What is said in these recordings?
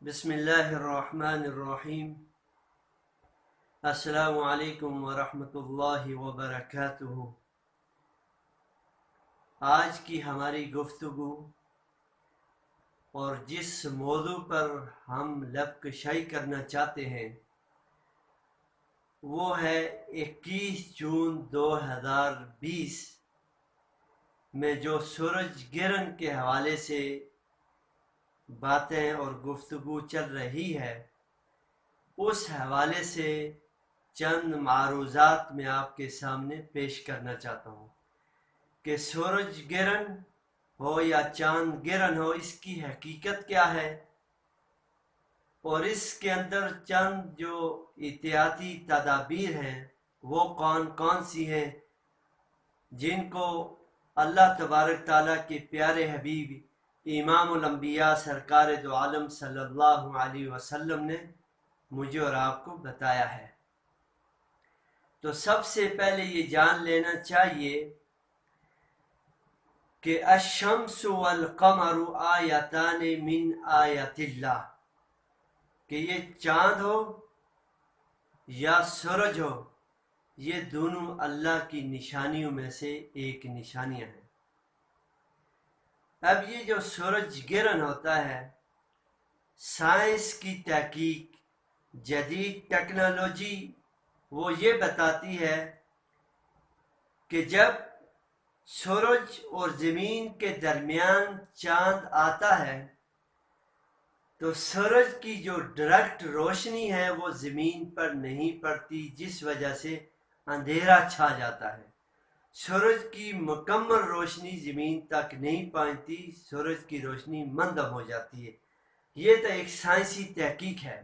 بسم اللہ الرحمن الرحیم۔ السلام علیکم ورحمۃ اللہ وبرکاتہ۔ آج کی ہماری گفتگو اور جس موضوع پر ہم لب کشائی کرنا چاہتے ہیں وہ ہے 21 جون 2020 میں جو سورج گرہن کے حوالے سے باتیں اور گفتگو چل رہی ہے، اس حوالے سے چند معروضات میں آپ کے سامنے پیش کرنا چاہتا ہوں کہ سورج گرہن ہو یا چاند گرہن ہو، اس کی حقیقت کیا ہے، اور اس کے اندر چند جو احتیاطی تدابیر ہیں وہ کون کون سی ہیں جن کو اللہ تبارک تعالیٰ کے پیارے حبیب امام الانبیاء سرکار دو عالم صلی اللہ علیہ وسلم نے مجھے اور آپ کو بتایا ہے۔ تو سب سے پہلے یہ جان لینا چاہیے کہ الشمس والقمر آیتان من آیات اللہ، کہ یہ چاند ہو یا سورج ہو، یہ دونوں اللہ کی نشانیوں میں سے ایک نشانیاں ہیں۔ اب یہ جو سورج گرہن ہوتا ہے، سائنس کی تحقیق، جدید ٹیکنالوجی وہ یہ بتاتی ہے کہ جب سورج اور زمین کے درمیان چاند آتا ہے تو سورج کی جو ڈائریکٹ روشنی ہے وہ زمین پر نہیں پڑتی، جس وجہ سے اندھیرا چھا جاتا ہے۔ سورج کی مکمل روشنی زمین تک نہیں پہنچتی، سورج کی روشنی مندم ہو جاتی ہے۔ یہ تو ایک سائنسی تحقیق ہے،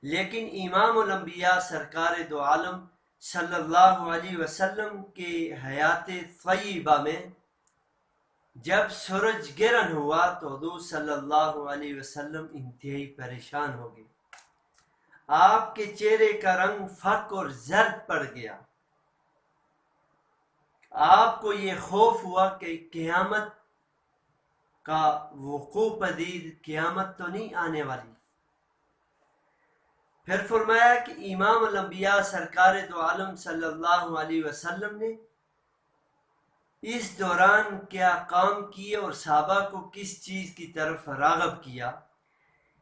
لیکن امام الانبیاء سرکار دو عالم صلی اللہ علیہ وسلم کے حیات طیبہ میں جب سورج گرہن ہوا تو حضور صلی اللہ علیہ وسلم انتہائی پریشان ہو گئے۔ آپ کے چہرے کا رنگ فق اور زرد پڑ گیا۔ آپ کو یہ خوف ہوا کہ قیامت کا وقوع پذیر، قیامت تو نہیں آنے والی۔ پھر فرمایا کہ امام الانبیاء سرکار دو عالم صلی اللہ علیہ وسلم نے اس دوران کیا کام کیے اور صحابہ کو کس چیز کی طرف راغب کیا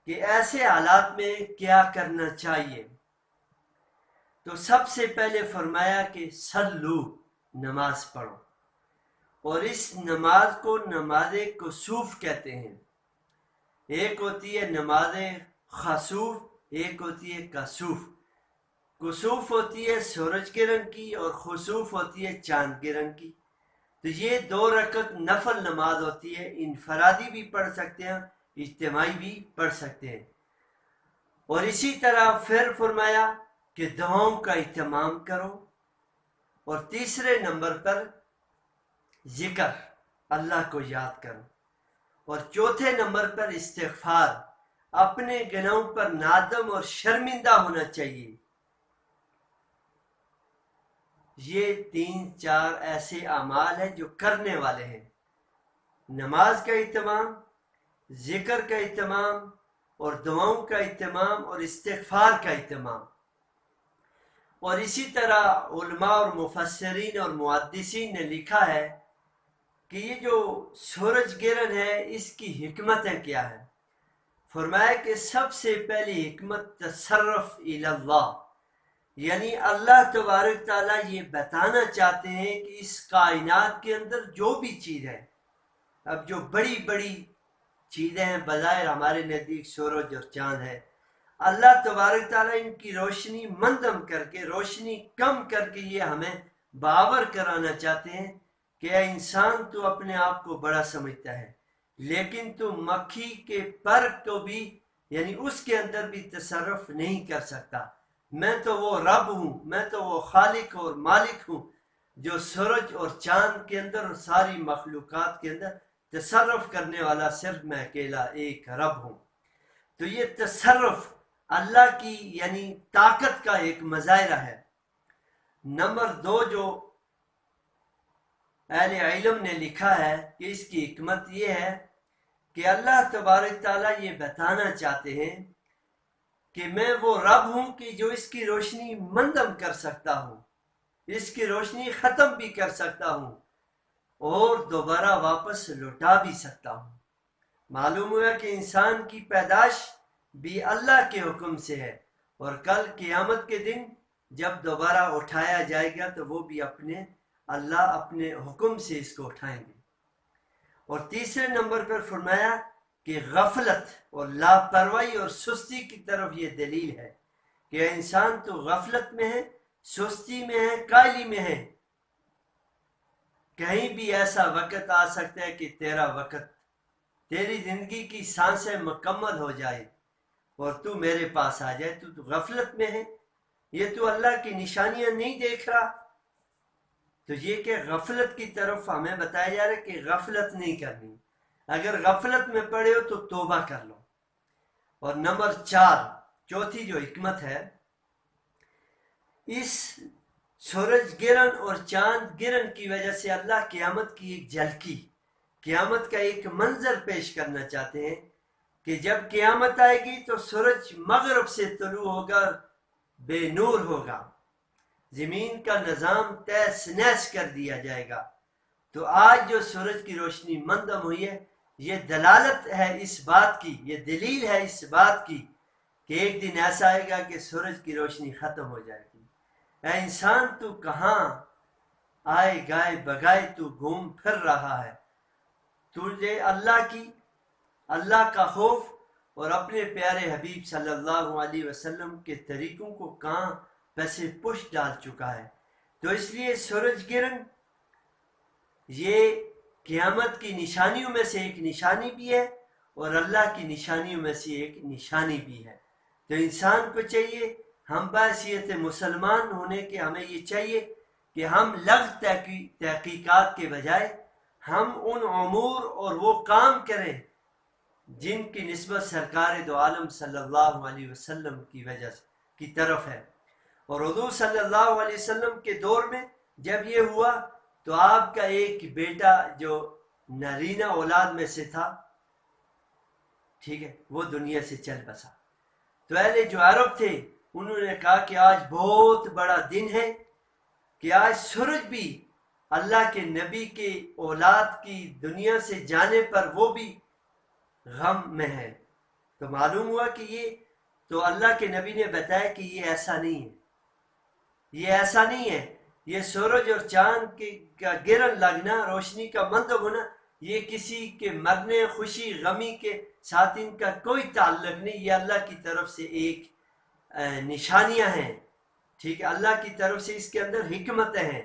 کہ ایسے حالات میں کیا کرنا چاہیے۔ تو سب سے پہلے فرمایا کہ صلو، نماز پڑھو، اور اس نماز کو نماز کسوف کہتے ہیں۔ ایک ہوتی ہے نماز خسوف، ایک ہوتی ہے کسوف۔ کسوف ہوتی ہے سورج گرہن کی اور خسوف ہوتی ہے چاند گرہن کی۔ تو یہ 2 رکعت نفل نماز ہوتی ہے، انفرادی بھی پڑھ سکتے ہیں، اجتماعی بھی پڑھ سکتے ہیں۔ اور اسی طرح پھر فرمایا کہ دعاؤں کا اہتمام کرو، اور تیسرے نمبر پر ذکر، اللہ کو یاد کرو، اور چوتھے نمبر پر استغفار، اپنے گناہوں پر نادم اور شرمندہ ہونا چاہیے۔ یہ 3-4 ایسے اعمال ہیں جو کرنے والے ہیں: نماز کا اہتمام، ذکر کا اہتمام، اور دعاؤں کا اہتمام، اور استغفار کا اہتمام۔ اور اسی طرح علماء اور مفسرین اور محدثین نے لکھا ہے کہ یہ جو سورج گرہن ہے اس کی حکمتیں کیا ہیں۔ فرمایا کہ سب سے پہلی حکمت تصرف الی اللہ، یعنی اللہ تبارک تعالیٰ یہ بتانا چاہتے ہیں کہ اس کائنات کے اندر جو بھی چیز ہے، اب جو بڑی بڑی چیزیں ہیں بظاہر ہمارے نزدیک سورج اور چاند ہے، اللہ تبارک تعالیٰ ان کی روشنی مندم کر کے، روشنی کم کر کے یہ ہمیں باور کرانا چاہتے ہیں کہ اے انسان، تو اپنے آپ کو بڑا سمجھتا ہے، لیکن تو مکھی کے پر کو بھی، یعنی اس کے اندر بھی تصرف نہیں کر سکتا۔ میں تو وہ رب ہوں، میں تو وہ خالق اور مالک ہوں جو سورج اور چاند کے اندر اور ساری مخلوقات کے اندر تصرف کرنے والا صرف میں اکیلا ایک رب ہوں۔ تو یہ تصرف اللہ کی یعنی طاقت کا ایک مظاہرہ ہے۔ نمبر 2 جو اہل علم نے لکھا ہے کہ اس کی حکمت یہ ہے کہ اللہ تبارک تعالیٰ یہ بتانا چاہتے ہیں کہ میں وہ رب ہوں کہ جو اس کی روشنی مندم کر سکتا ہوں، اس کی روشنی ختم بھی کر سکتا ہوں اور دوبارہ واپس لوٹا بھی سکتا ہوں۔ معلوم ہوا کہ انسان کی پیدائش بھی اللہ کے حکم سے ہے، اور کل قیامت کے دن جب دوبارہ اٹھایا جائے گا تو وہ بھی اللہ اپنے حکم سے اس کو اٹھائیں گے۔ اور تیسرے نمبر پر فرمایا کہ غفلت اور لاپرواہی اور سستی کی طرف یہ دلیل ہے کہ انسان تو غفلت میں ہے، سستی میں ہے، کائلی میں ہے۔ کہیں بھی ایسا وقت آ سکتا ہے کہ تیرا وقت، تیری زندگی کی سانسیں مکمل ہو جائے اور تو میرے پاس آ جائے، تو غفلت میں ہے، یہ تو اللہ کی نشانیاں نہیں دیکھ رہا۔ تو یہ کہ غفلت کی طرف ہمیں بتایا جا رہا ہے کہ غفلت نہیں کرنی، اگر غفلت میں پڑے ہو تو توبہ کر لو۔ اور نمبر 4، چوتھی جو حکمت ہے، اس سورج گرہن اور چاند گرہن کی وجہ سے اللہ قیامت کی ایک جھلکی، قیامت کا ایک منظر پیش کرنا چاہتے ہیں کہ جب قیامت آئے گی تو سورج مغرب سے طلوع ہوگا، بے نور ہوگا، زمین کا نظام تہس نہس کر دیا جائے گا۔ تو آج جو سورج کی روشنی مندم ہوئی ہے، یہ دلالت ہے اس بات کی، یہ دلیل ہے اس بات کی کہ ایک دن ایسا آئے گا کہ سورج کی روشنی ختم ہو جائے گی۔ اے انسان، تو کہاں آئے گائے بگائے تو گھوم پھر رہا ہے؟ تجھے اللہ کا خوف اور اپنے پیارے حبیب صلی اللہ علیہ وسلم کے طریقوں کو کہاں پیسے پش ڈال چکا ہے؟ تو اس لیے سورج گرہن یہ قیامت کی نشانیوں میں سے ایک نشانی بھی ہے اور اللہ کی نشانیوں میں سے ایک نشانی بھی ہے۔ تو انسان کو چاہیے، ہم بحیثیت مسلمان ہونے کے ہمیں یہ چاہیے کہ ہم لغو تحقیقات کے بجائے ہم ان امور اور وہ کام کریں جن کی نسبت سرکار دو عالم صلی اللہ علیہ وسلم کی وجہ کی طرف ہے۔ اور حضور صلی اللہ علیہ وسلم کے دور میں جب یہ ہوا تو آپ کا ایک بیٹا جو نرینہ اولاد میں سے تھا، ٹھیک ہے، وہ دنیا سے چل بسا۔ تو اہل جو عرب تھے انہوں نے کہا کہ آج بہت بڑا دن ہے کہ آج سورج بھی اللہ کے نبی کے اولاد کی دنیا سے جانے پر وہ بھی غم میں ہے۔ تو معلوم ہوا کہ یہ تو اللہ کے نبی نے بتایا کہ یہ ایسا نہیں ہے، یہ ایسا نہیں ہے، یہ سورج اور چاند کا گرہن لگنا، روشنی کا مندم ہونا، یہ کسی کے مرنے، خوشی غمی کے ساتھ ان کا کوئی تعلق نہیں، یہ اللہ کی طرف سے ایک نشانیاں ہیں، ٹھیک ہے، اللہ کی طرف سے اس کے اندر حکمتیں ہیں۔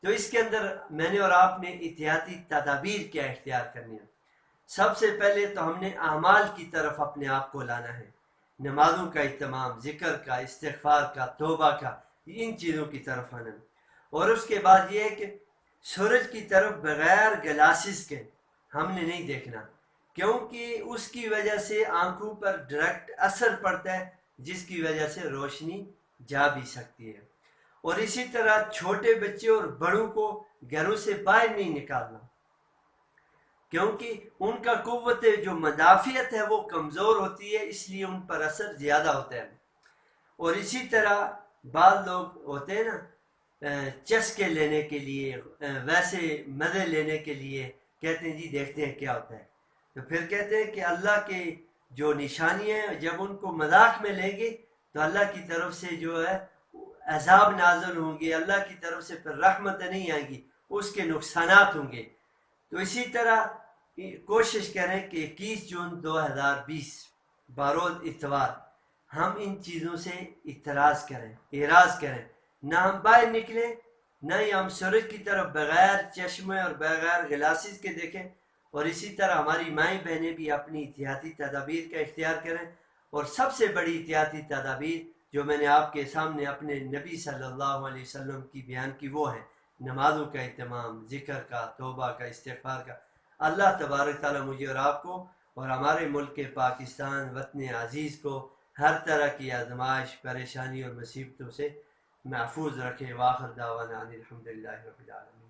تو اس کے اندر میں نے اور آپ نے احتیاطی تدابیر کیا اختیار کرنی ہے؟ سب سے پہلے تو ہم نے اعمال کی طرف اپنے آپ کو لانا ہے، نمازوں کا اہتمام، ذکر کا، استغفار کا، توبہ کا، ان چیزوں کی طرف آنا۔ اور اس کے بعد یہ ہے کہ سورج کی طرف بغیر گلاسز کے ہم نے نہیں دیکھنا، کیونکہ اس کی وجہ سے آنکھوں پر ڈائریکٹ اثر پڑتا ہے جس کی وجہ سے روشنی جا بھی سکتی ہے۔ اور اسی طرح چھوٹے بچے اور بڑوں کو گھروں سے باہر نہیں نکالنا، کیونکہ ان کا قوت جو مدافعت ہے وہ کمزور ہوتی ہے، اس لیے ان پر اثر زیادہ ہوتا ہے۔ اور اسی طرح بعض لوگ ہوتے ہیں نا، چسکے لینے کے لیے، ویسے مزے لینے کے لیے کہتے ہیں جی دیکھتے ہیں کیا ہوتا ہے، تو پھر کہتے ہیں کہ اللہ کے جو نشانیاں ہیں جب ان کو مذاق میں لیں گے تو اللہ کی طرف سے جو ہے عذاب نازل ہوں گے، اللہ کی طرف سے پھر رحمت نہیں آئے گی، اس کے نقصانات ہوں گے۔ تو اسی طرح کوشش کریں کہ 21 جون 2020 بروز اتوار ہم ان چیزوں سے اعراض کریں، نہ ہم باہر نکلیں، نہ ہی ہم سورج کی طرف بغیر چشمے اور بغیر گلاسز کے دیکھیں۔ اور اسی طرح ہماری مائیں بہنیں بھی اپنی احتیاطی تدابیر کا اختیار کریں۔ اور سب سے بڑی احتیاطی تدابیر جو میں نے آپ کے سامنے اپنے نبی صلی اللہ علیہ وسلم کی بیان کی وہ ہے نمازوں کا اہتمام، ذکر کا، توبہ کا، استغفار کا۔ اللہ تبارک تعالیٰ مجھے اور آپ کو اور ہمارے ملک پاکستان وطن عزیز کو ہر طرح کی آزمائش، پریشانی اور مصیبتوں سے محفوظ رکھے۔ وآخر دعوانا ان الحمدللہ رب العالمین۔